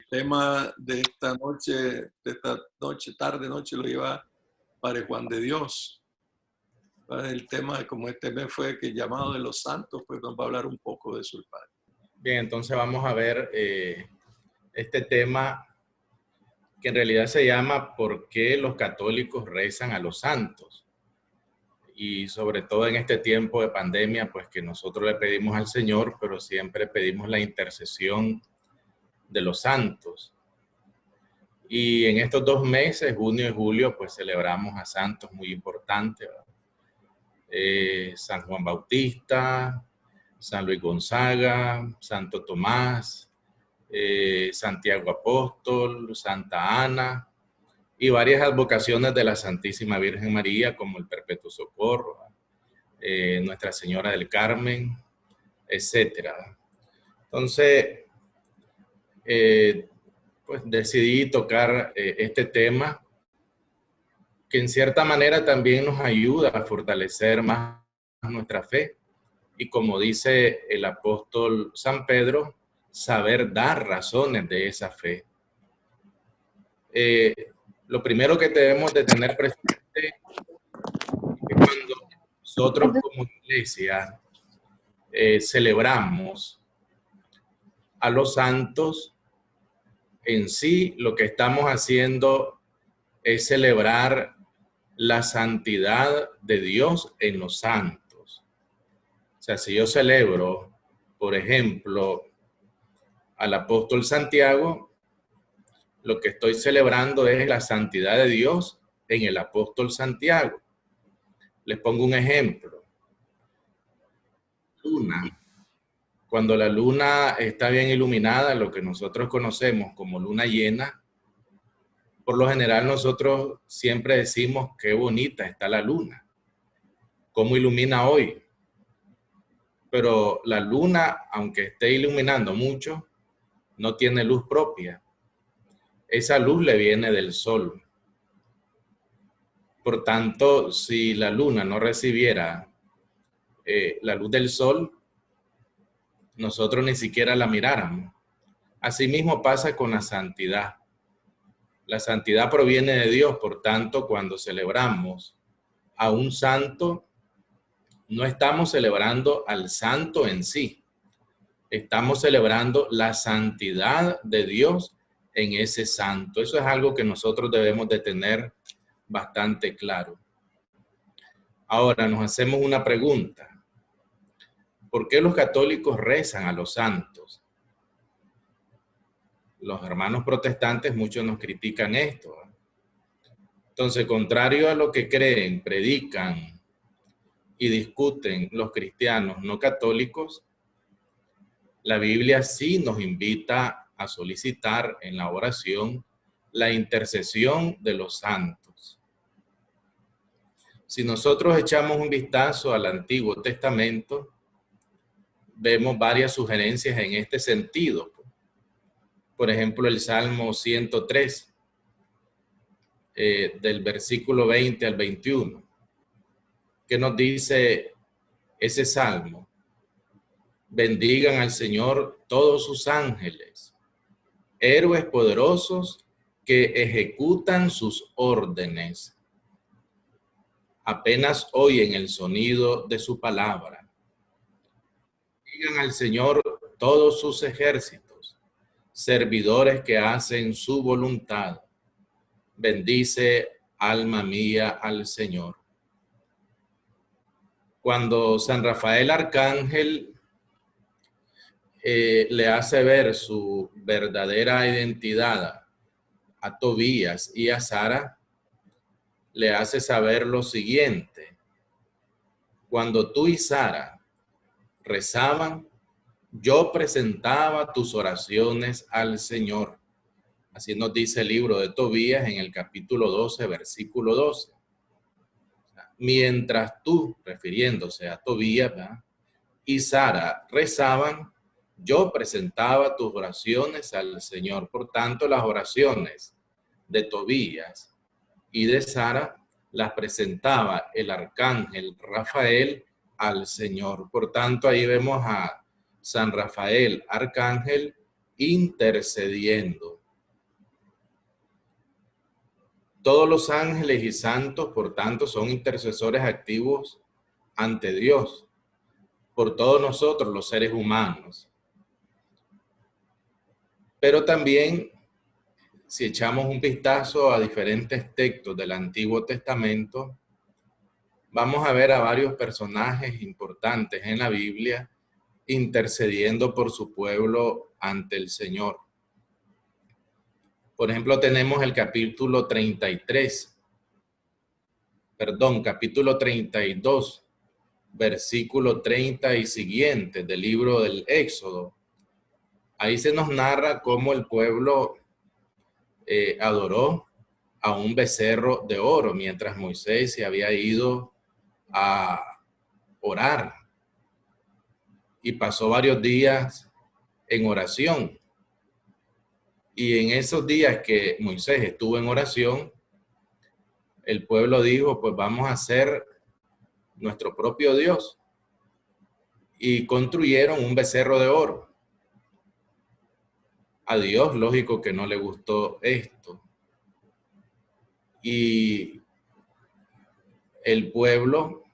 tema de esta noche, tarde, noche, lo lleva Padre Juan de Dios. El tema, como este mes fue que el llamado de los santos, pues nos va a hablar un poco de eso el Padre. Bien, entonces vamos a ver este tema que en realidad se llama ¿por qué los católicos rezan a los santos? Y sobre todo en este tiempo de pandemia, pues que nosotros le pedimos al Señor, pero siempre pedimos la intercesión de los santos. Y en estos 2 meses, junio y julio, pues celebramos a santos muy importantes, San Juan Bautista, San Luis Gonzaga, Santo Tomás, Santiago Apóstol, Santa Ana y varias advocaciones de la Santísima Virgen María como el Perpetuo Socorro, Nuestra Señora del Carmen, etcétera. Entonces, pues decidí tocar este tema que en cierta manera también nos ayuda a fortalecer más nuestra fe y, como dice el apóstol San Pedro, saber dar razones de esa fe. Lo primero que debemos de tener presente es que cuando nosotros como iglesia celebramos a los santos, en sí lo que estamos haciendo es celebrar la santidad de Dios en los santos. O sea, si yo celebro, por ejemplo, al apóstol Santiago, lo que estoy celebrando es la santidad de Dios en el apóstol Santiago. Les pongo un ejemplo. Luna. Cuando la luna está bien iluminada, lo que nosotros conocemos como luna llena, por lo general nosotros siempre decimos qué bonita está la luna, cómo ilumina hoy. Pero la luna, aunque esté iluminando mucho, no tiene luz propia. Esa luz le viene del sol. Por tanto, si la luna no recibiera la luz del sol, nosotros ni siquiera la miráramos. Asimismo pasa con la santidad. La santidad proviene de Dios, por tanto, cuando celebramos a un santo, no estamos celebrando al santo en sí. Estamos celebrando la santidad de Dios en ese santo. Eso es algo que nosotros debemos de tener bastante claro. Ahora nos hacemos una pregunta. ¿Por qué los católicos rezan a los santos? Los hermanos protestantes, muchos nos critican esto. Entonces, contrario a lo que creen, predican y discuten los cristianos no católicos, la Biblia sí nos invita a solicitar en la oración la intercesión de los santos. Si nosotros echamos un vistazo al Antiguo Testamento, vemos varias sugerencias en este sentido. Por ejemplo, el Salmo 103, del versículo 20 al 21, que nos dice ese salmo: bendigan al Señor todos sus ángeles, héroes poderosos que ejecutan sus órdenes. Apenas oyen el sonido de su palabra. Bendigan al Señor todos sus ejércitos, servidores que hacen su voluntad. Bendice, alma mía, al Señor. Cuando San Rafael Arcángel le hace ver su verdadera identidad a Tobías y a Sara, le hace saber lo siguiente: cuando tú y Sara rezaban, yo presentaba tus oraciones al Señor. Así nos dice el libro de Tobías en el capítulo 12, versículo 12. Mientras tú, refiriéndose a Tobías, ¿verdad?, y Sara rezaban, yo presentaba tus oraciones al Señor. Por tanto, las oraciones de Tobías y de Sara las presentaba el arcángel Rafael al Señor. Por tanto, ahí vemos a San Rafael arcángel intercediendo. Todos los ángeles y santos, por tanto, son intercesores activos ante Dios, por todos nosotros, los seres humanos. Pero también, si echamos un vistazo a diferentes textos del Antiguo Testamento, vamos a ver a varios personajes importantes en la Biblia intercediendo por su pueblo ante el Señor. Por ejemplo, tenemos el capítulo 32, versículo 30 y siguiente del libro del Éxodo. Ahí se nos narra cómo el pueblo adoró a un becerro de oro mientras Moisés se había ido a orar y pasó varios días en oración. Y en esos días que Moisés estuvo en oración, el pueblo dijo, pues vamos a hacer nuestro propio Dios. Y construyeron un becerro de oro. A Dios, lógico que no le gustó esto. Y el pueblo,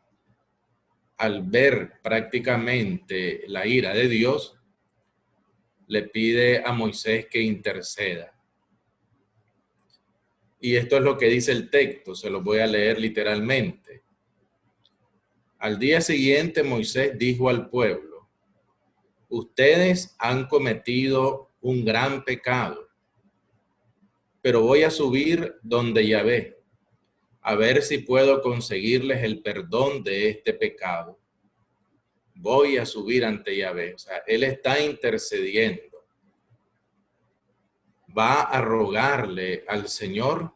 al ver prácticamente la ira de Dios, le pide a Moisés que interceda. Y esto es lo que dice el texto, se lo voy a leer literalmente. Al día siguiente Moisés dijo al pueblo, ustedes han cometido un gran pecado, pero voy a subir donde Yahvé, a ver si puedo conseguirles el perdón de este pecado. Voy a subir ante Yahvé. O sea, él está intercediendo. Va a rogarle al Señor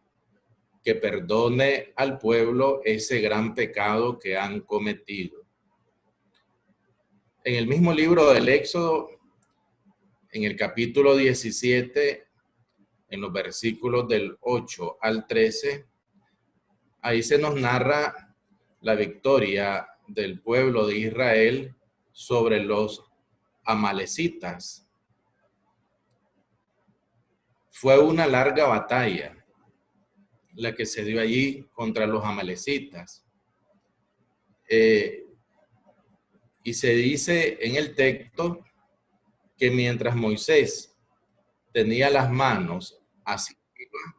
que perdone al pueblo ese gran pecado que han cometido. En el mismo libro del Éxodo, en el capítulo 17, en los versículos del 8 al 13, ahí se nos narra la victoria del pueblo de Israel sobre los amalecitas. Fue una larga batalla la que se dio allí contra los amalecitas. Y se dice en el texto que mientras Moisés tenía las manos hacia arriba,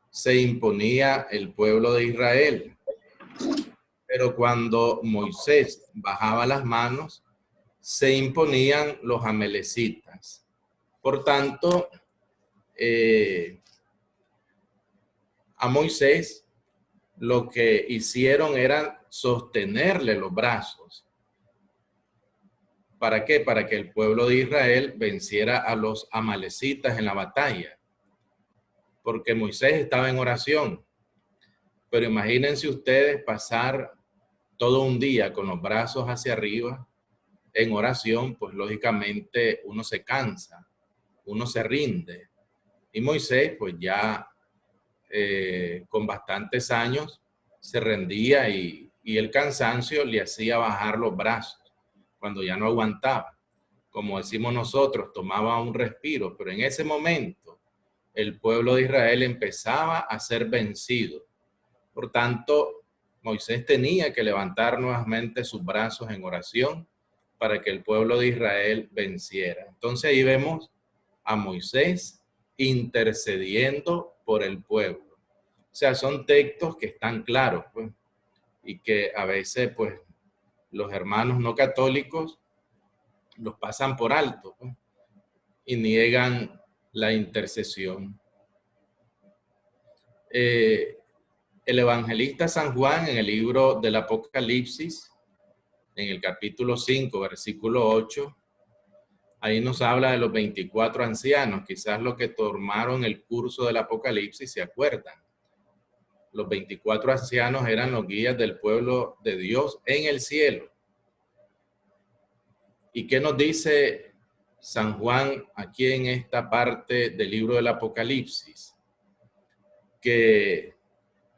se imponía el pueblo de Israel. Pero cuando Moisés bajaba las manos, se imponían los amalecitas. Por tanto, a Moisés lo que hicieron era sostenerle los brazos. ¿Para qué? Para que el pueblo de Israel venciera a los amalecitas en la batalla. Porque Moisés estaba en oración. Pero imagínense ustedes pasar todo un día con los brazos hacia arriba en oración, pues lógicamente uno se cansa, uno se rinde. Y Moisés, pues ya con bastantes años, se rendía y el cansancio le hacía bajar los brazos cuando ya no aguantaba. Como decimos nosotros, tomaba un respiro, pero en ese momento el pueblo de Israel empezaba a ser vencido. Por tanto, Moisés tenía que levantar nuevamente sus brazos en oración para que el pueblo de Israel venciera. Entonces ahí vemos a Moisés intercediendo por el pueblo. O sea, son textos que están claros, pues, y que a veces, pues, los hermanos no católicos los pasan por alto, pues, y niegan la intercesión. El evangelista San Juan, en el libro del Apocalipsis, en el capítulo 5, versículo 8, ahí nos habla de los 24 ancianos. Quizás los que tomaron el curso del Apocalipsis se acuerdan. Los 24 ancianos eran los guías del pueblo de Dios en el cielo. ¿Y qué nos dice San Juan aquí en esta parte del libro del Apocalipsis? Que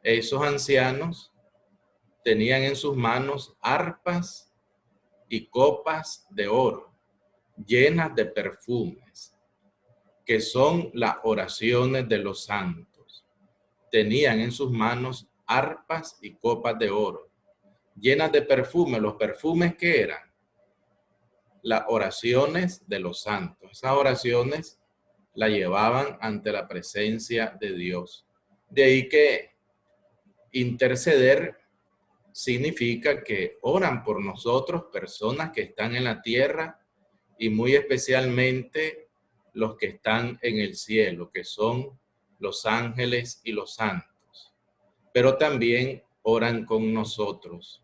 esos ancianos tenían en sus manos arpas y copas de oro llenas de perfumes, que son las oraciones de los santos. tenían en sus manos arpas y copas de oro, llenas de perfume. ¿Los perfumes qué eran? Las oraciones de los santos. Esas oraciones la llevaban ante la presencia de Dios. De ahí que interceder significa que oran por nosotros personas que están en la tierra y muy especialmente los que están en el cielo, que son los ángeles y los santos. Pero también oran con nosotros.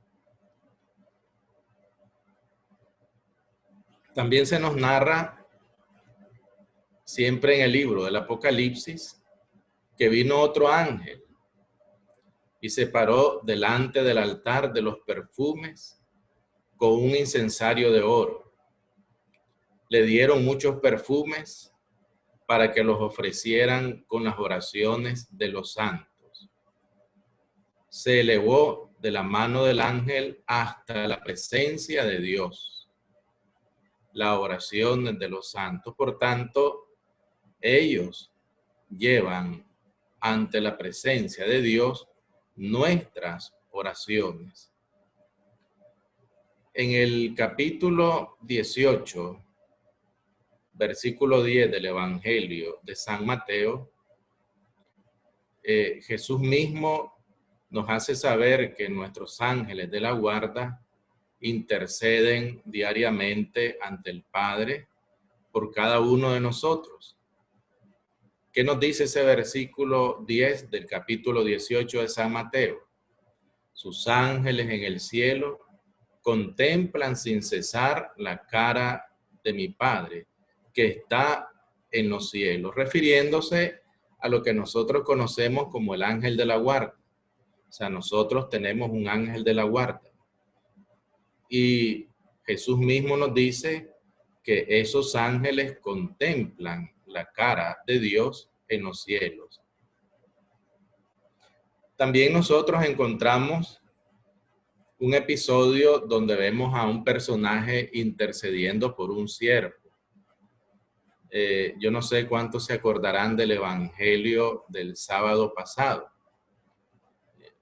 También se nos narra siempre en el libro del Apocalipsis que vino otro ángel y se paró delante del altar de los perfumes con un incensario de oro. Le dieron muchos perfumes para que los ofrecieran con las oraciones de los santos. Se elevó de la mano del ángel hasta la presencia de Dios la oración de los santos. Por tanto, ellos llevan ante la presencia de Dios nuestras oraciones. En el capítulo 18, versículo 10 del Evangelio de San Mateo, Jesús mismo nos hace saber que nuestros ángeles de la guarda interceden diariamente ante el Padre por cada uno de nosotros. ¿Qué nos dice ese versículo 10 del capítulo 18 de San Mateo? Sus ángeles en el cielo contemplan sin cesar la cara de mi Padre, que está en los cielos, refiriéndose a lo que nosotros conocemos como el ángel de la guarda. O sea, nosotros tenemos un ángel de la guarda. Y Jesús mismo nos dice que esos ángeles contemplan la cara de Dios en los cielos. También nosotros encontramos un episodio donde vemos a un personaje intercediendo por un siervo. Yo no sé cuántos se acordarán del Evangelio del sábado pasado,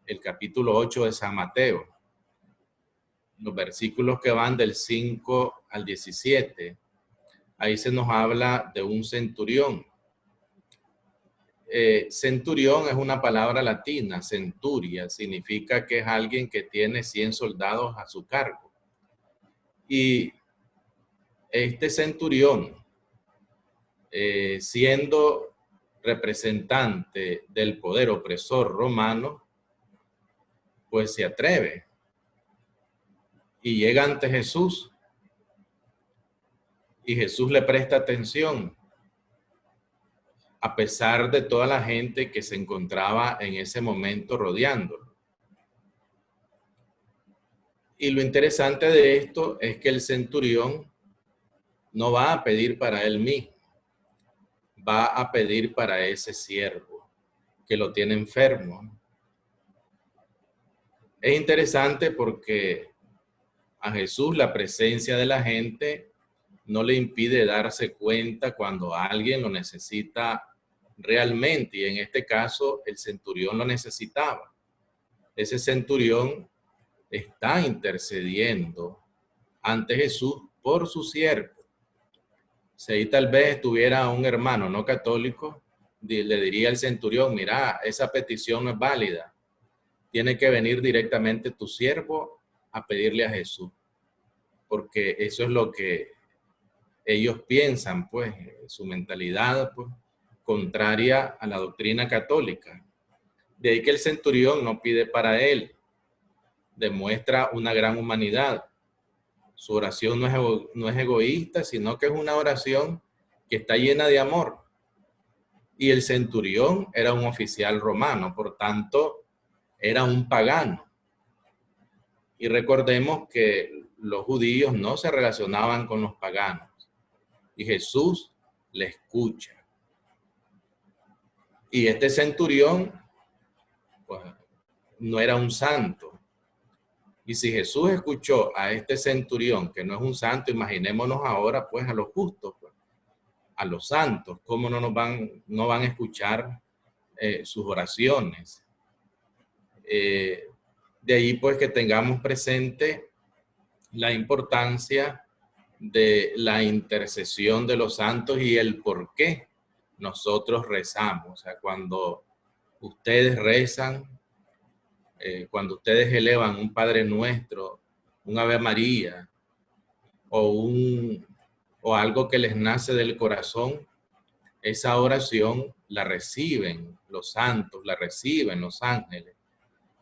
el capítulo 8 de San Mateo. Los versículos que van del 5 al 17, ahí se nos habla de un centurión. Centurión es una palabra latina, centuria, significa que es alguien que tiene 100 soldados a su cargo. Y este centurión, siendo representante del poder opresor romano, pues se atreve y llega ante Jesús y Jesús le presta atención a pesar de toda la gente que se encontraba en ese momento rodeándolo. Y lo interesante de esto es que el centurión no va a pedir para él mismo, va a pedir para ese siervo que lo tiene enfermo. Es interesante porque a Jesús la presencia de la gente no le impide darse cuenta cuando alguien lo necesita realmente, y en este caso el centurión lo necesitaba. Ese centurión está intercediendo ante Jesús por su siervo. Si ahí tal vez estuviera un hermano no católico, le diría al centurión: mira, esa petición no es válida. Tiene que venir directamente tu siervo a pedirle a Jesús, porque eso es lo que ellos piensan, pues, su mentalidad, pues, contraria a la doctrina católica. De ahí que el centurión no pide para él, demuestra una gran humanidad. Su oración no es egoísta, sino que es una oración que está llena de amor. Y el centurión era un oficial romano, por tanto, era un pagano. Y recordemos que los judíos no se relacionaban con los paganos. Y Jesús le escucha. Y este centurión, pues, no era un santo. Y si Jesús escuchó a este centurión, que no es un santo, imaginémonos ahora, pues, a los justos, pues, a los santos. ¿Cómo no van a escuchar sus oraciones. De ahí pues que tengamos presente la importancia de la intercesión de los santos y el por qué nosotros rezamos. O sea, cuando ustedes rezan, cuando ustedes elevan un Padre Nuestro, un Ave María o algo que les nace del corazón, esa oración la reciben los santos, la reciben los ángeles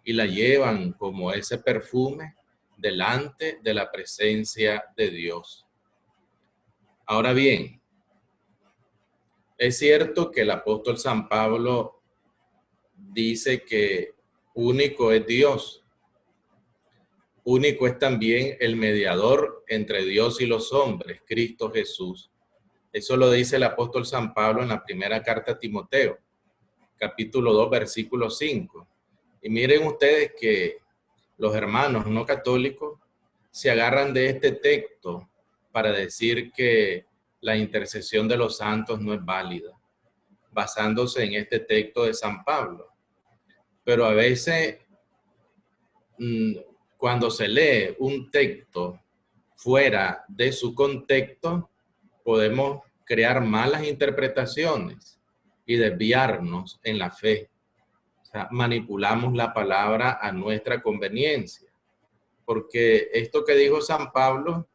y la llevan como ese perfume delante de la presencia de Dios. Ahora bien, es cierto que el apóstol San Pablo dice que único es Dios, único es también el mediador entre Dios y los hombres, Cristo Jesús. Eso lo dice el apóstol San Pablo en la primera carta a Timoteo, capítulo 2, versículo 5. Y miren ustedes que los hermanos no católicos se agarran de este texto para decir que la intercesión de los santos no es válida, basándose en este texto de San Pablo. Pero a veces, cuando se lee un texto fuera de su contexto, podemos crear malas interpretaciones y desviarnos en la fe. O sea, manipulamos la palabra a nuestra conveniencia. Porque esto que dijo San Pablo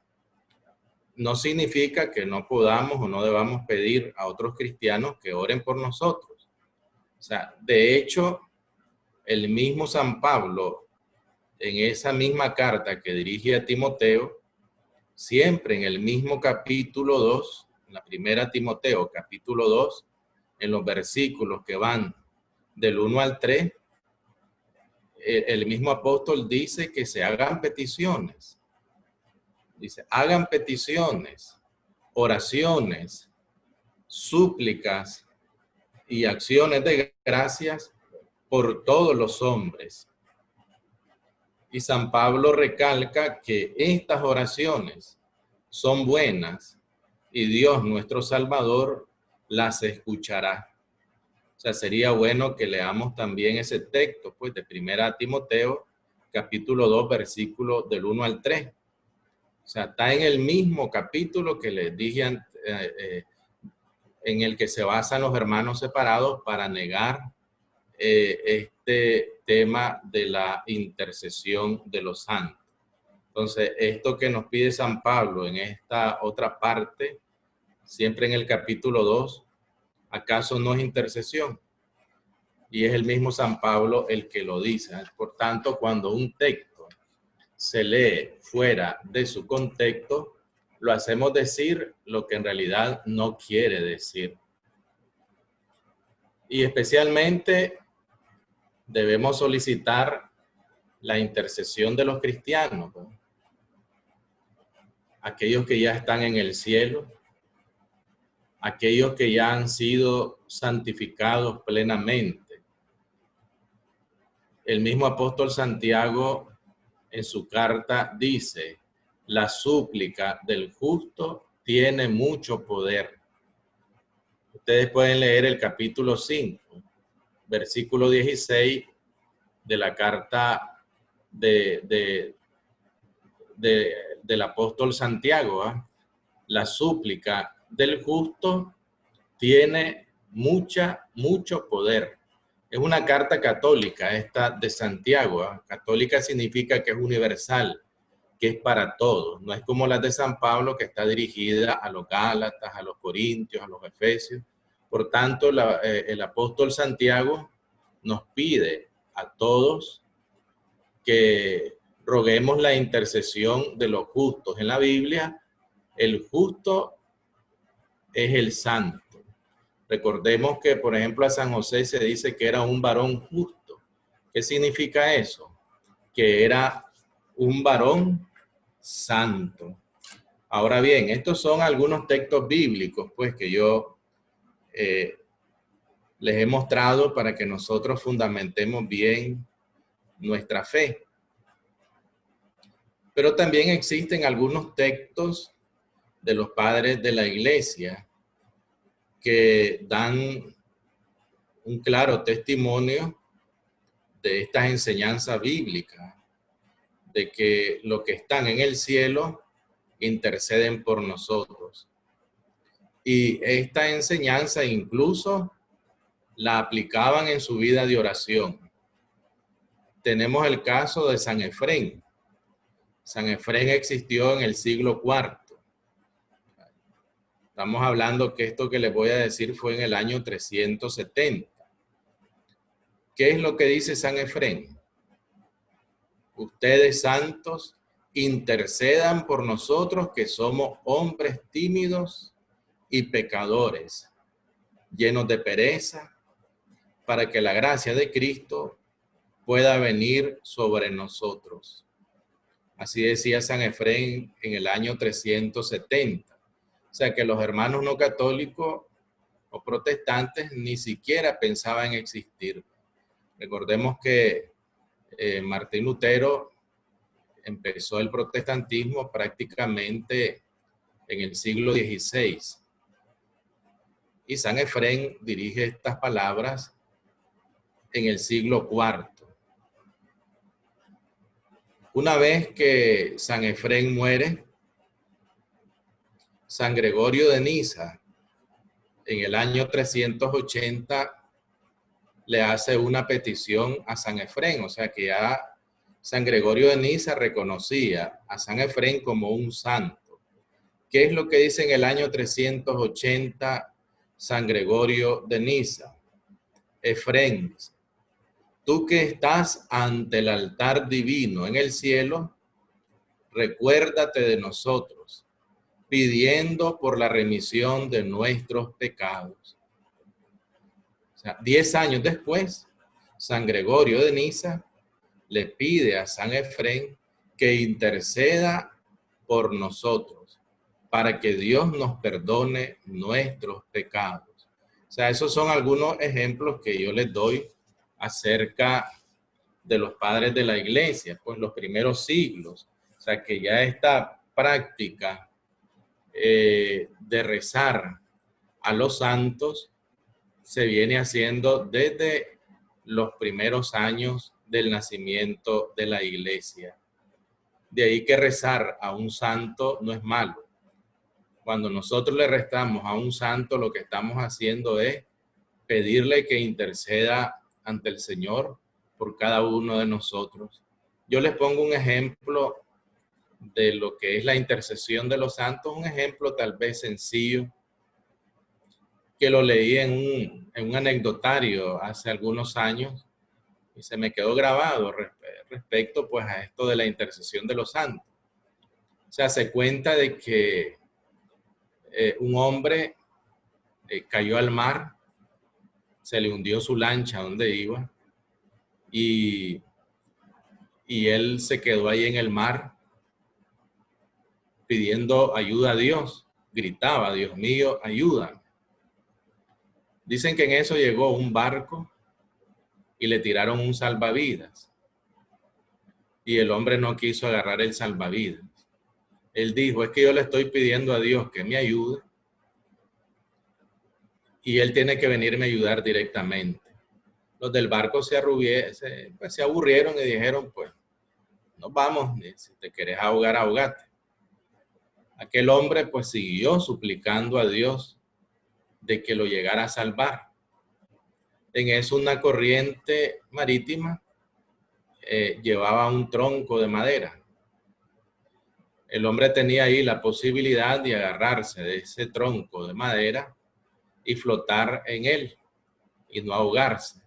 no significa que no podamos o no debamos pedir a otros cristianos que oren por nosotros. O sea, de hecho, el mismo San Pablo, en esa misma carta que dirige a Timoteo, siempre en el mismo capítulo 2, en la primera Timoteo, capítulo 2, en los versículos que van del 1 al 3, el mismo apóstol dice que se hagan peticiones. Dice, hagan peticiones, oraciones, súplicas y acciones de gracias por todos los hombres. Y San Pablo recalca que estas oraciones son buenas y Dios nuestro Salvador las escuchará. O sea, sería bueno que leamos también ese texto, pues, de 1 Timoteo, capítulo 2, versículo del 1 al 3. O sea, está en el mismo capítulo que les dije, en el que se basan los hermanos separados para negar este tema de la intercesión de los santos. Entonces, esto que nos pide San Pablo en esta otra parte, siempre en el capítulo 2, ¿acaso no es intercesión? Y es el mismo San Pablo el que lo dice. Por tanto, cuando un texto se lee fuera de su contexto, lo hacemos decir lo que en realidad no quiere decir. Y especialmente debemos solicitar la intercesión de los cristianos, ¿no? Aquellos que ya están en el cielo, aquellos que ya han sido santificados plenamente. El mismo apóstol Santiago en su carta dice, la súplica del justo tiene mucho poder. Ustedes pueden leer el capítulo 5, versículo 16 de la carta del apóstol Santiago. La súplica del justo tiene mucho poder. Es una carta católica esta de Santiago. Católica significa que es universal, que es para todos. No es como la de San Pablo, que está dirigida a los Gálatas, a los Corintios, a los Efesios. Por tanto, el apóstol Santiago nos pide a todos que roguemos la intercesión de los justos. En la Biblia, el justo es el santo. Recordemos que, por ejemplo, a San José se dice que era un varón justo. ¿Qué significa eso? Que era un varón santo. Ahora bien, estos son algunos textos bíblicos, pues, que yo les he mostrado para que nosotros fundamentemos bien nuestra fe. Pero también existen algunos textos de los padres de la iglesia que dan un claro testimonio de estas enseñanzas bíblicas, de que los que están en el cielo interceden por nosotros. Y esta enseñanza incluso la aplicaban en su vida de oración. Tenemos el caso de San Efrén. San Efrén existió en el siglo IV. Estamos hablando que esto que les voy a decir fue en el año 370. ¿Qué es lo que dice San Efrén? Ustedes santos intercedan por nosotros que somos hombres tímidos y pecadores, llenos de pereza, para que la gracia de Cristo pueda venir sobre nosotros. Así decía San Efrén en el año 370. O sea que los hermanos no católicos o protestantes ni siquiera pensaban en existir. Recordemos que Martín Lutero empezó el protestantismo prácticamente en el siglo XVI. Y San Efrén dirige estas palabras en el siglo IV. Una vez que San Efrén muere, San Gregorio de Niza, en el año 380, le hace una petición a San Efrén. O sea que ya San Gregorio de Niza reconocía a San Efrén como un santo. ¿Qué es lo que dice en el año 380 San Gregorio de Niza? Efrén, tú que estás ante el altar divino en el cielo, recuérdate de nosotros, pidiendo por la remisión de nuestros pecados. O sea, 10 años después, San Gregorio de Niza le pide a San Efrén que interceda por nosotros para que Dios nos perdone nuestros pecados. O sea, esos son algunos ejemplos que yo les doy acerca de los padres de la iglesia, pues los primeros siglos. O sea, que ya esta práctica de rezar a los santos se viene haciendo desde los primeros años del nacimiento de la iglesia. De ahí que rezar a un santo no es malo. Cuando nosotros le rezamos a un santo, lo que estamos haciendo es pedirle que interceda ante el Señor por cada uno de nosotros. Yo les pongo un ejemplo de lo que es la intercesión de los santos, un ejemplo tal vez sencillo, que lo leí en un anecdotario hace algunos años y se me quedó grabado respecto pues a esto de la intercesión de los santos. O sea, se cuenta de que un hombre cayó al mar, se le hundió su lancha donde iba y él se quedó ahí en el mar pidiendo ayuda a Dios. Gritaba, Dios mío, ayúdame. Dicen que en eso llegó un barco y le tiraron un salvavidas. Y el hombre no quiso agarrar el salvavidas. Él dijo, es que yo le estoy pidiendo a Dios que me ayude y él tiene que venirme a ayudar directamente. Los del barco se aburrieron y dijeron, pues, nos vamos, si te querés ahogar, ahogate. Aquel hombre pues siguió suplicando a Dios de que lo llegara a salvar. En eso una corriente marítima llevaba un tronco de madera. El hombre tenía ahí la posibilidad de agarrarse de ese tronco de madera y flotar en él y no ahogarse.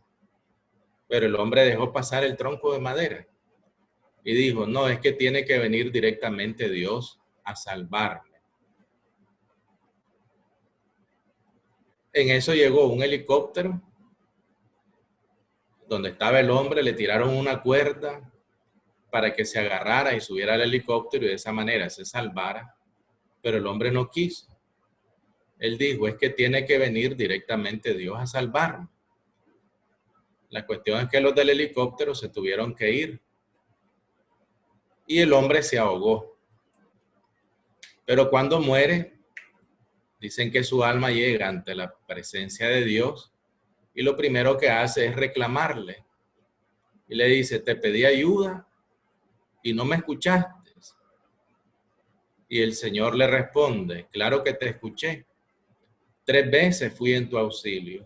Pero el hombre dejó pasar el tronco de madera y dijo, no, es que tiene que venir directamente Dios a salvarme. En eso llegó un helicóptero donde estaba el hombre, le tiraron una cuerda para que se agarrara y subiera al helicóptero y de esa manera se salvara, pero el hombre no quiso. Él dijo, es que tiene que venir directamente Dios a salvarme. La cuestión es que los del helicóptero se tuvieron que ir y el hombre se ahogó. Pero cuando muere, dicen que su alma llega ante la presencia de Dios y lo primero que hace es reclamarle. Y le dice, te pedí ayuda y no me escuchaste. Y el Señor le responde, claro que te escuché. 3 veces fui en tu auxilio.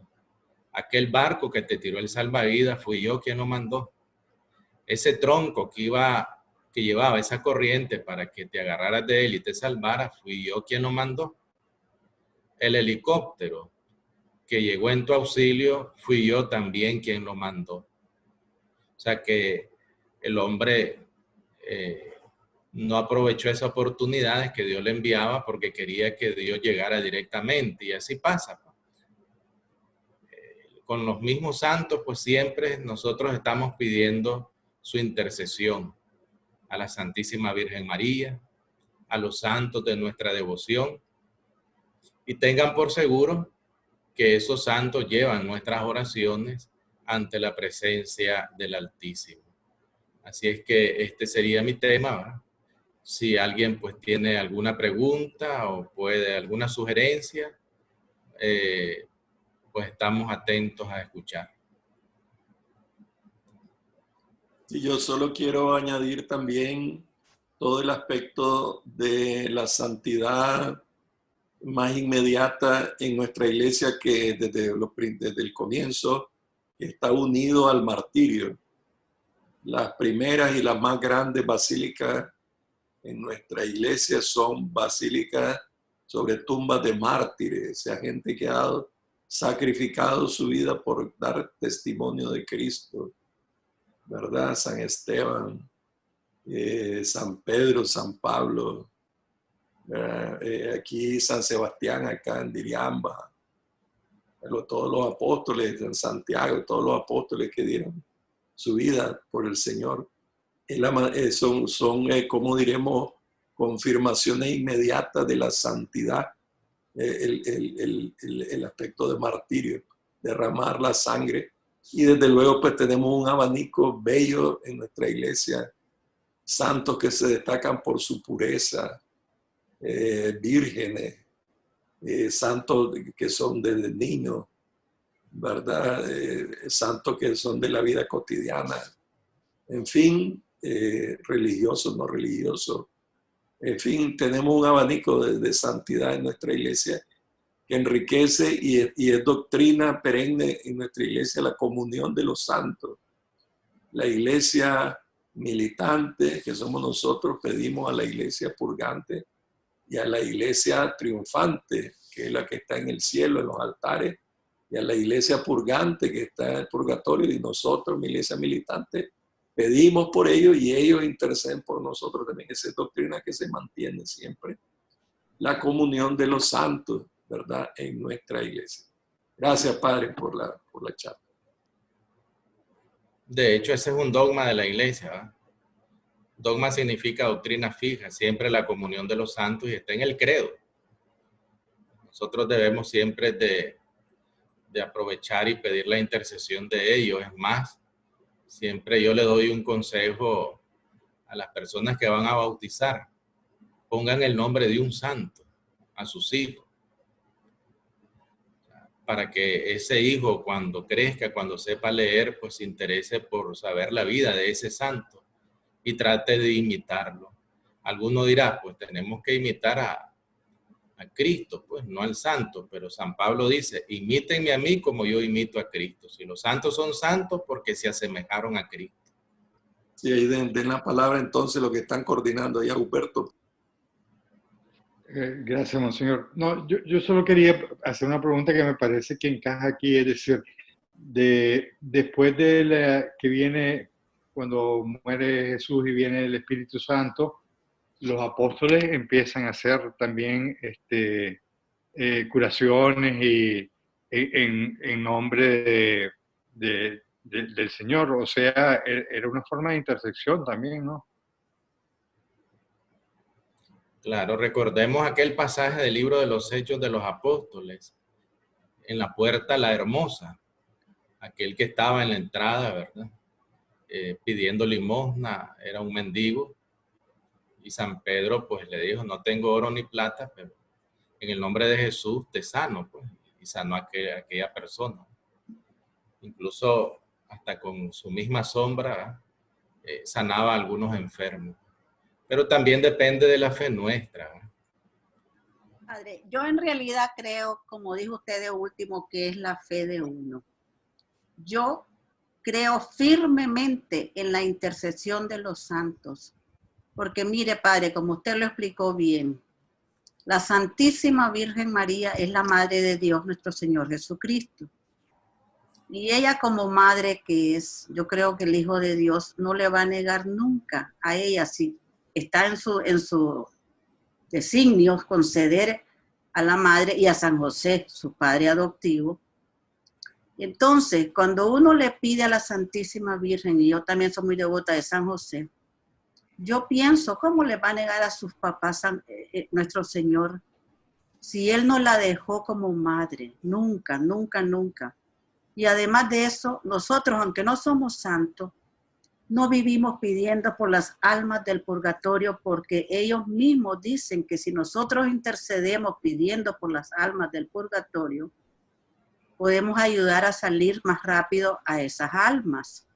Aquel barco que te tiró el salvavidas fui yo quien lo mandó. Ese tronco que llevaba esa corriente para que te agarraras de él y te salvaras, fui yo quien lo mandó. El helicóptero que llegó en tu auxilio, fui yo también quien lo mandó. O sea que el hombre no aprovechó esa oportunidad que Dios le enviaba porque quería que Dios llegara directamente, y así pasa. Con los mismos santos, pues siempre nosotros estamos pidiendo su intercesión a la Santísima Virgen María, a los santos de nuestra devoción, y tengan por seguro que esos santos llevan nuestras oraciones ante la presencia del Altísimo. Así es que este sería mi tema, ¿verdad? Si alguien pues tiene alguna pregunta o puede alguna sugerencia, pues estamos atentos a escuchar. Y yo solo quiero añadir también todo el aspecto de la santidad más inmediata en nuestra iglesia, que desde el comienzo está unido al martirio. Las primeras y las más grandes basílicas en nuestra iglesia son basílicas sobre tumbas de mártires, o sea, gente que ha sacrificado su vida por dar testimonio de Cristo, ¿verdad? San Esteban, San Pedro, San Pablo, aquí San Sebastián, acá en Diriamba, todos los apóstoles, en Santiago, todos los apóstoles que dieron su vida por el Señor. Son como diremos, confirmaciones inmediatas de la santidad, el aspecto de martirio, derramar la sangre. Y desde luego pues tenemos un abanico bello en nuestra iglesia, santos que se destacan por su pureza, vírgenes, santos que son desde niños, ¿verdad? Santos que son de la vida cotidiana, en fin, religiosos, no religiosos. En fin, tenemos un abanico de santidad en nuestra iglesia que enriquece y es doctrina perenne en nuestra iglesia la comunión de los santos. La iglesia militante, que somos nosotros, pedimos a la iglesia purgante y a la iglesia triunfante, que es la que está en el cielo, en los altares, y a la iglesia purgante, que está en el purgatorio, y nosotros, mi iglesia militante, pedimos por ellos y ellos interceden por nosotros también. Esa es doctrina que se mantiene siempre. La comunión de los santos, ¿verdad? En nuestra iglesia. Gracias, Padre, por la charla. De hecho, ese es un dogma de la iglesia, ¿verdad? Dogma significa doctrina fija, siempre la comunión de los santos, y está en el credo. Nosotros debemos siempre de aprovechar y pedir la intercesión de ellos. Es más, siempre yo le doy un consejo a las personas que van a bautizar: pongan el nombre de un santo a sus hijos, para que ese hijo, cuando crezca, cuando sepa leer, pues se interese por saber la vida de ese santo y trate de imitarlo. Alguno dirá, pues tenemos que imitar a Cristo, pues no al santo, pero San Pablo dice, imítenme a mí como yo imito a Cristo. Si los santos son santos, porque se asemejaron a Cristo. Sí, ahí den la palabra entonces lo que están coordinando ahí, Huberto. Gracias, monseñor. No, yo solo quería hacer una pregunta que me parece que encaja aquí, es decir, después de que viene, cuando muere Jesús y viene el Espíritu Santo, los apóstoles empiezan a hacer también curaciones y en nombre del Señor. O sea, era una forma de intersección también, ¿no? Claro, recordemos aquel pasaje del libro de los Hechos de los Apóstoles, en la puerta la hermosa, aquel que estaba en la entrada, ¿verdad? Pidiendo limosna, era un mendigo, y San Pedro pues le dijo, no tengo oro ni plata, pero en el nombre de Jesús te sano, pues, y sanó a aquella persona. incluso hasta con su misma sombra sanaba a algunos enfermos. Pero también depende de la fe nuestra. Padre, yo en realidad creo, como dijo usted de último, que es la fe de uno. Yo creo firmemente en la intercesión de los santos, porque mire, Padre, como usted lo explicó bien, la Santísima Virgen María es la Madre de Dios, nuestro Señor Jesucristo. Y ella como madre que es, yo creo que el Hijo de Dios no le va a negar nunca a ella, si está en su designio conceder a la madre y a San José, su padre adoptivo. Entonces, cuando uno le pide a la Santísima Virgen, y yo también soy muy devota de San José, yo pienso, ¿cómo le va a negar a sus papás nuestro Señor? Si Él no la dejó como madre, nunca, nunca, nunca. Y además de eso, nosotros, aunque no somos santos, no vivimos pidiendo por las almas del purgatorio, porque ellos mismos dicen que si nosotros intercedemos pidiendo por las almas del purgatorio, podemos ayudar a salir más rápido a esas almas.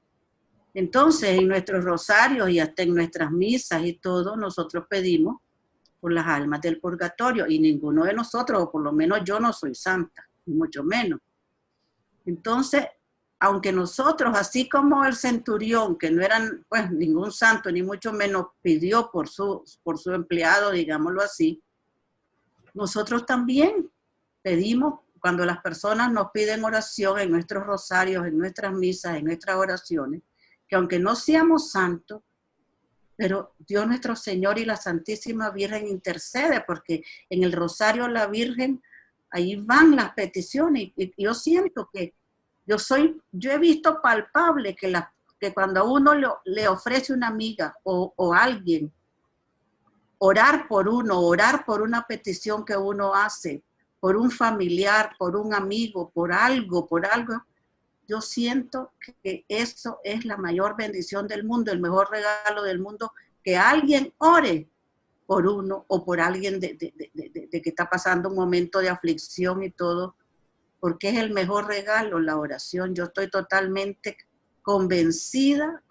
Entonces, en nuestros rosarios y hasta en nuestras misas y todo, nosotros pedimos por las almas del purgatorio, y ninguno de nosotros, o por lo menos yo, no soy santa, ni mucho menos. Entonces, aunque nosotros, así como el centurión, que no eran pues ningún santo, ni mucho menos, pidió por su empleado, digámoslo así, nosotros también pedimos, cuando las personas nos piden oración en nuestros rosarios, en nuestras misas, en nuestras oraciones, que aunque no seamos santos, pero Dios nuestro Señor y la Santísima Virgen intercede, porque en el rosario la Virgen, ahí van las peticiones, y yo siento que yo he visto palpable que cuando a uno le ofrece una amiga o alguien, orar por uno, orar por una petición que uno hace, por un familiar, por un amigo, por algo, yo siento que eso es la mayor bendición del mundo, el mejor regalo del mundo, que alguien ore por uno o por alguien de que está pasando un momento de aflicción y todo, porque es el mejor regalo, la oración. Yo estoy totalmente convencida.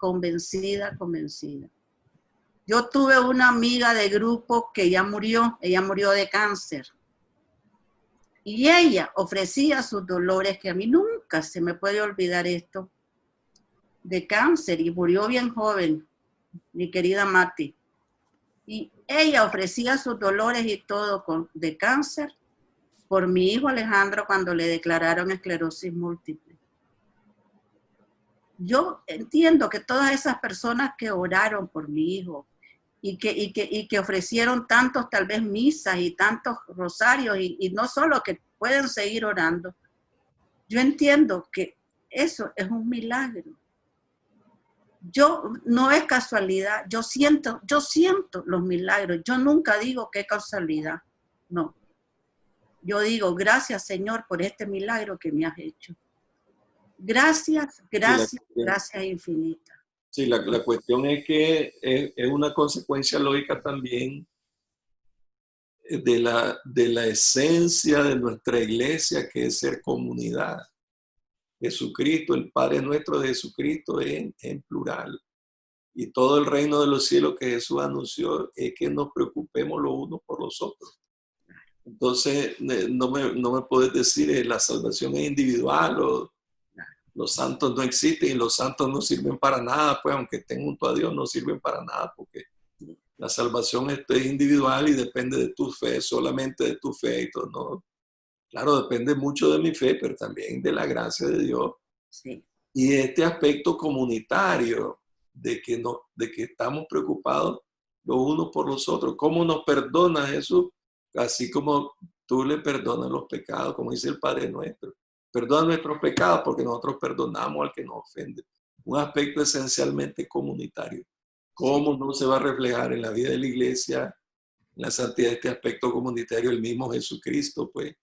Yo tuve una amiga de grupo que ella murió de cáncer. Y ella ofrecía sus dolores, que a mí nunca se me puede olvidar esto, de cáncer, y murió bien joven, mi querida Mati. Y ella ofrecía sus dolores y todo de cáncer por mi hijo Alejandro cuando le declararon esclerosis múltiple. Yo entiendo que todas esas personas que oraron por mi hijo y que ofrecieron tantos tal vez misas y tantos rosarios y no solo que pueden seguir orando, yo entiendo que eso es un milagro. No es casualidad, yo siento los milagros. Yo nunca digo qué casualidad, no. Yo digo, gracias Señor por este milagro que me has hecho. Gracias infinita. Sí, la cuestión es que es una consecuencia lógica también de la esencia de nuestra iglesia, que es ser comunidad. Jesucristo, el Padre nuestro de Jesucristo en plural. Y todo el reino de los cielos que Jesús anunció es que nos preocupemos los unos por los otros. Entonces, no me puedes decir la salvación es individual o los santos no existen y los santos no sirven para nada, pues aunque estén junto a Dios no sirven para nada, porque la salvación es individual y depende de tu fe, solamente de tu fe y todo, ¿no? Claro, depende mucho de mi fe, pero también de la gracia de Dios. Sí. Y este aspecto comunitario de que estamos preocupados los unos por los otros. ¿Cómo nos perdona Jesús? Así como tú le perdonas los pecados, como dice el Padre nuestro. Perdona nuestros pecados porque nosotros perdonamos al que nos ofende. Un aspecto esencialmente comunitario. ¿Cómo no se va a reflejar en la vida de la iglesia, en la santidad de este aspecto comunitario? El mismo Jesucristo, pues,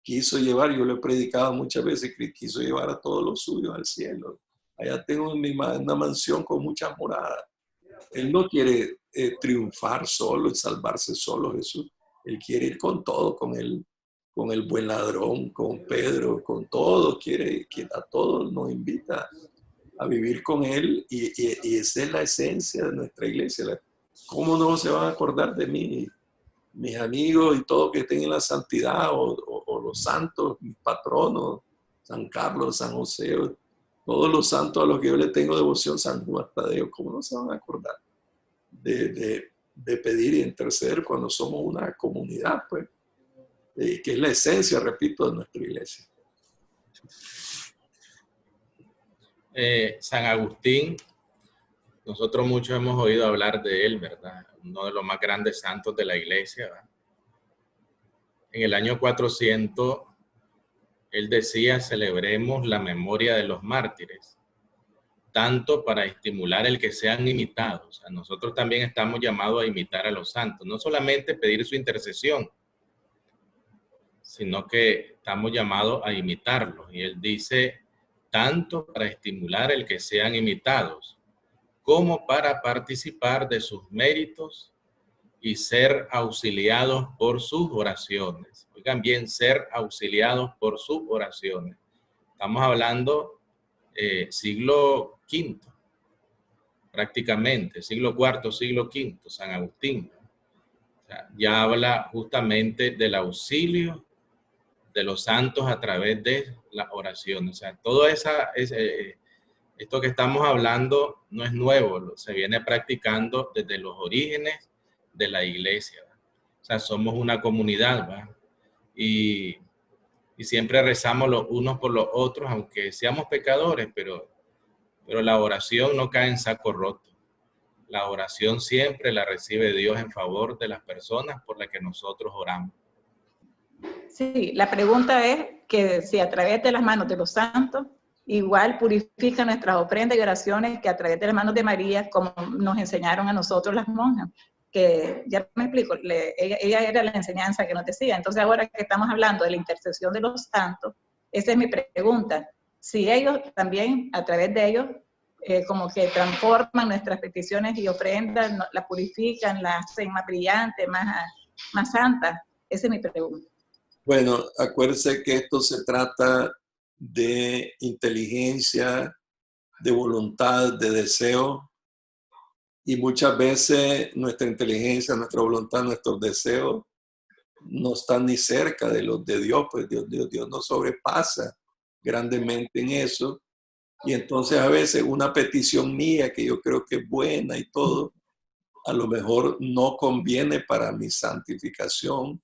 quiso llevar, yo lo he predicado muchas veces, que quiso llevar a todos los suyos al cielo. Allá tengo una mansión con muchas moradas. Él no quiere triunfar solo y salvarse solo, Jesús. Él quiere ir con todo, con con el buen ladrón, con Pedro, con todos, que a todos nos invita a vivir con Él y esa es la esencia de nuestra iglesia. ¿Cómo no se van a acordar de mí, mis amigos y todos que estén en la santidad o los santos, mis patronos, San Carlos, San José, todos los santos a los que yo le tengo devoción, San Juan Tadeo? ¿Cómo no se van a acordar de pedir y interceder cuando somos una comunidad, pues? Que es la esencia, repito, de nuestra iglesia. San Agustín, nosotros muchos hemos oído hablar de él, ¿verdad? Uno de los más grandes santos de la iglesia, ¿verdad? En el año 400, él decía: celebremos la memoria de los mártires, tanto para estimular el que sean imitados. O sea, nosotros también estamos llamados a imitar a los santos, no solamente pedir su intercesión, sino que estamos llamados a imitarlos. Y él dice: tanto para estimular el que sean imitados, como para participar de sus méritos y ser auxiliados por sus oraciones. Oigan bien, ser auxiliados por sus oraciones. Estamos hablando siglo V, prácticamente, siglo IV, siglo V, San Agustín. O sea, ya habla justamente del auxilio de los santos a través de la oración. O sea, todo esto que estamos hablando no es nuevo, se viene practicando desde los orígenes de la iglesia, ¿verdad? O sea, somos una comunidad, ¿verdad? Y siempre rezamos los unos por los otros, aunque seamos pecadores, pero la oración no cae en saco roto. La oración siempre la recibe Dios en favor de las personas por las que nosotros oramos. Sí, la pregunta es que si a través de las manos de los santos igual purifica nuestras ofrendas y oraciones que a través de las manos de María, como nos enseñaron a nosotros las monjas, que ya me explico, ella era la enseñanza que nos decía. Entonces ahora que estamos hablando de la intercesión de los santos, esa es mi pregunta. Si ellos también, a través de ellos, como que transforman nuestras peticiones y ofrendas, las purifican, las hacen más brillantes, más santas. Esa es mi pregunta. Bueno, acuérdense que esto se trata de inteligencia, de voluntad, de deseo, y muchas veces nuestra inteligencia, nuestra voluntad, nuestros deseos no están ni cerca de los de Dios, pues Dios nos sobrepasa grandemente en eso, y entonces a veces una petición mía que yo creo que es buena y todo, a lo mejor no conviene para mi santificación,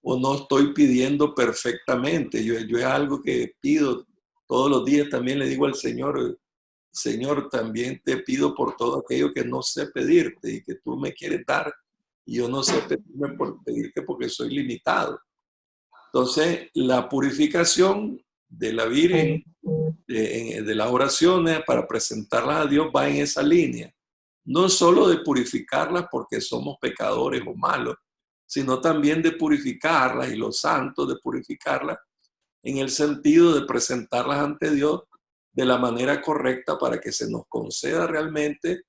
o no estoy pidiendo perfectamente. Yo es algo que pido todos los días. También le digo al Señor: Señor, también te pido por todo aquello que no sé pedirte y que tú me quieres dar. Y yo no sé pedirte porque soy limitado. Entonces, la purificación de la Virgen, de las oraciones para presentarlas a Dios, va en esa línea. No solo de purificarlas porque somos pecadores o malos, sino también de purificarlas, y los santos de purificarlas en el sentido de presentarlas ante Dios de la manera correcta para que se nos conceda realmente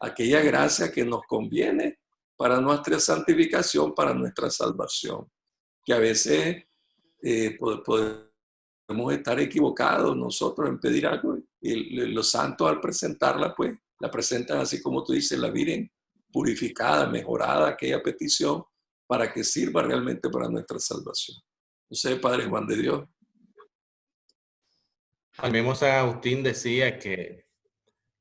aquella gracia que nos conviene para nuestra santificación, para nuestra salvación. Que a veces podemos estar equivocados nosotros en pedir algo, y los santos al presentarla, pues la presentan así como tú dices, la Virgen purificada, mejorada, aquella petición, para que sirva realmente para nuestra salvación. No sé, Padre Juan de Dios. El mismo San Agustín decía que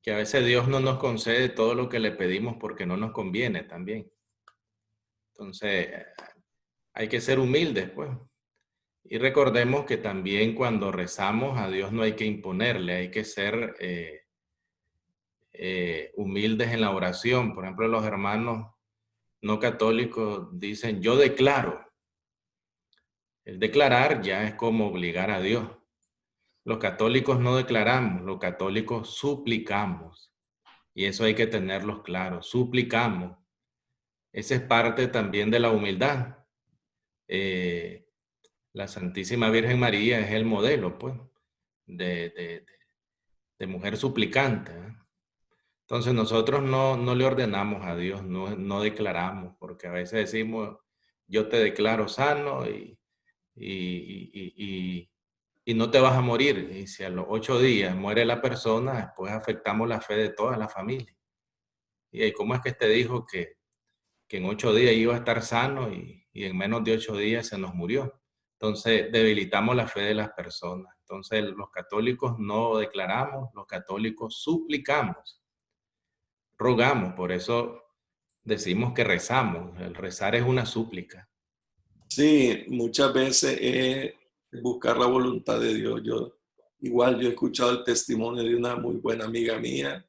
a veces Dios no nos concede todo lo que le pedimos porque no nos conviene también. Entonces, hay que ser humildes, pues. Y recordemos que también cuando rezamos a Dios no hay que imponerle, hay que ser humildes en la oración. Por ejemplo, los hermanos no católicos dicen: yo declaro. El declarar ya es como obligar a Dios. Los católicos no declaramos, los católicos suplicamos. Y eso hay que tenerlos claros, suplicamos. Esa es parte también de la humildad. La Santísima Virgen María es el modelo, pues, de mujer suplicante, ¿eh? Entonces nosotros no le ordenamos a Dios, no declaramos, porque a veces decimos: yo te declaro sano, y y no te vas a morir. Y si a los 8 días muere la persona, después afectamos la fe de toda la familia. ¿Y cómo es que te dijo que en 8 días iba a estar sano y en menos de 8 días se nos murió? Entonces debilitamos la fe de las personas. Entonces los católicos no declaramos, los católicos suplicamos, rogamos, por eso decimos que rezamos. El rezar es una súplica. Sí, muchas veces es buscar la voluntad de Dios. Yo he escuchado el testimonio de una muy buena amiga mía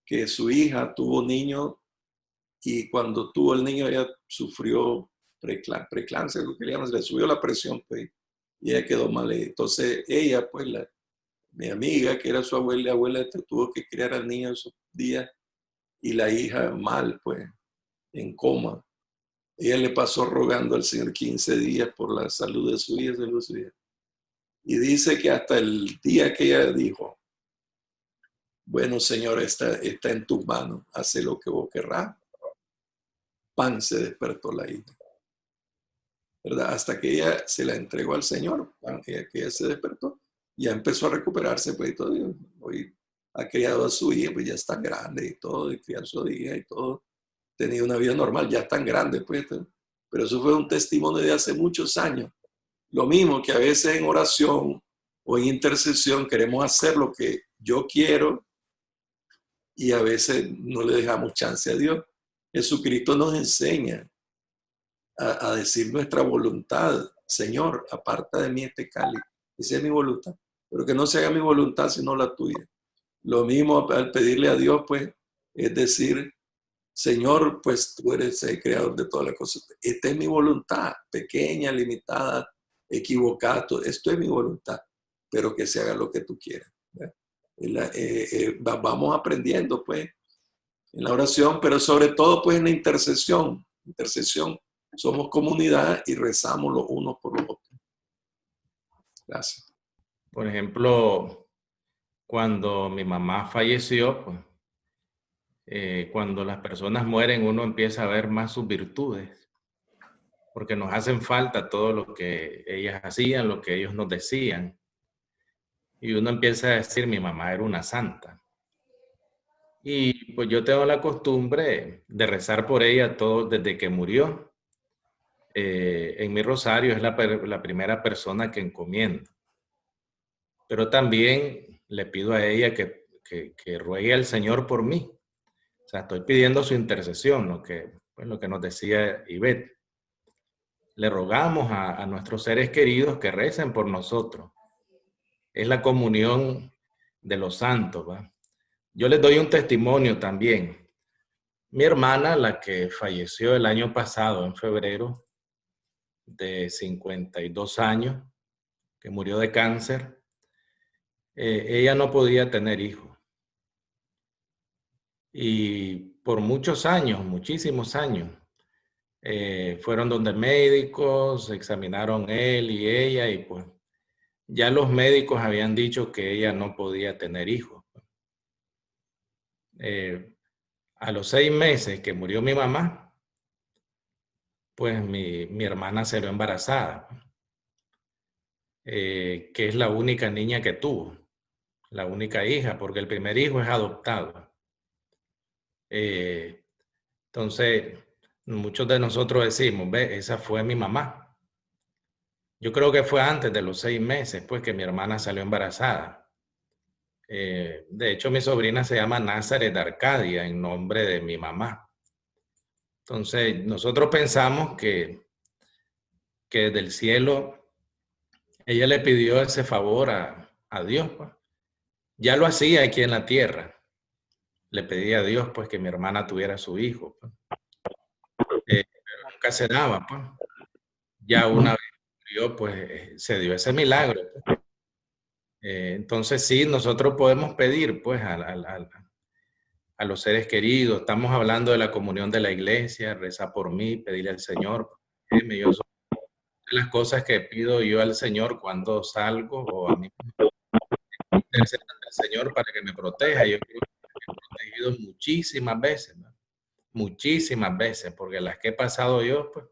que su hija tuvo niño y cuando tuvo el niño ella sufrió preeclampsia, lo que le llaman, le subió la presión, pues, y ella quedó mal. Entonces ella, pues, mi amiga, que era su abuela tuvo que criar al niño esos días y la hija mal, pues, en coma. Ella le pasó rogando al Señor 15 días por la salud de su hija, y dice que hasta el día que ella dijo, bueno, Señor, está en tus manos, hace lo que vos querrás, pan, se despertó la hija, ¿verdad? Hasta que ella se la entregó al Señor, que ella se despertó, ya empezó a recuperarse, pues, y todo. Hoy ha criado a su hija, pues ya está grande y todo, y criar a su hija y todo, tenía una vida normal, ya tan grande, pues, pero eso fue un testimonio de hace muchos años. Lo mismo que a veces en oración o en intercesión queremos hacer lo que yo quiero y a veces no le dejamos chance a Dios. Jesucristo nos enseña a decir nuestra voluntad. Señor, aparta de mí este cáliz. Esa es mi voluntad. Pero que no se haga mi voluntad sino la tuya. Lo mismo al pedirle a Dios, pues, es decir, Señor, pues tú eres el creador de todas las cosas. Esta es mi voluntad, pequeña, limitada, equivocada. Esto es mi voluntad, pero que se haga lo que tú quieras. Vamos aprendiendo, pues, en la oración, pero sobre todo, pues, en la intercesión. Intercesión, somos comunidad y rezamos los unos por los otros. Gracias. Por ejemplo, cuando mi mamá falleció, pues, cuando las personas mueren, uno empieza a ver más sus virtudes, porque nos hacen falta todo lo que ellas hacían, lo que ellos nos decían. Y uno empieza a decir, mi mamá era una santa. Y pues yo tengo la costumbre de rezar por ella todo desde que murió. En mi rosario es la primera persona que encomiendo. Pero también le pido a ella que ruegue al Señor por mí. O sea, estoy pidiendo su intercesión, lo que nos decía Ivette. Le rogamos a nuestros seres queridos que recen por nosotros. Es la comunión de los santos, ¿va? Yo les doy un testimonio también. Mi hermana, la que falleció el año pasado, en febrero, de 52 años, que murió de cáncer, ella no podía tener hijos. Y por muchos años, muchísimos años, fueron donde médicos, examinaron él y ella, y pues ya los médicos habían dicho que ella no podía tener hijos. A los 6 meses que murió mi mamá, pues mi hermana salió embarazada, que es la única niña que tuvo, la única hija, porque el primer hijo es adoptado. Entonces, muchos de nosotros decimos, ve, esa fue mi mamá. Yo creo que fue antes de los 6 meses, pues, que mi hermana salió embarazada. De hecho, mi sobrina se llama Nazaret de Arcadia, en nombre de mi mamá. Entonces, nosotros pensamos que del cielo ella le pidió ese favor a Dios, pues. Ya lo hacía aquí en la tierra. Le pedía a Dios, pues, que mi hermana tuviera su hijo, pues. Pero nunca se daba, pues. Ya una vez murió, pues, se dio ese milagro, pues. Entonces sí, nosotros podemos pedir, pues, a los seres queridos. Estamos hablando de la comunión de la iglesia, reza por mí, pedirle al Señor. Yo soy de las cosas que pido yo al Señor cuando salgo, o a mí interceder al Señor para que me proteja. Yo creo que me he protegido muchísimas veces, ¿no? Muchísimas veces, porque las que he pasado yo, pues,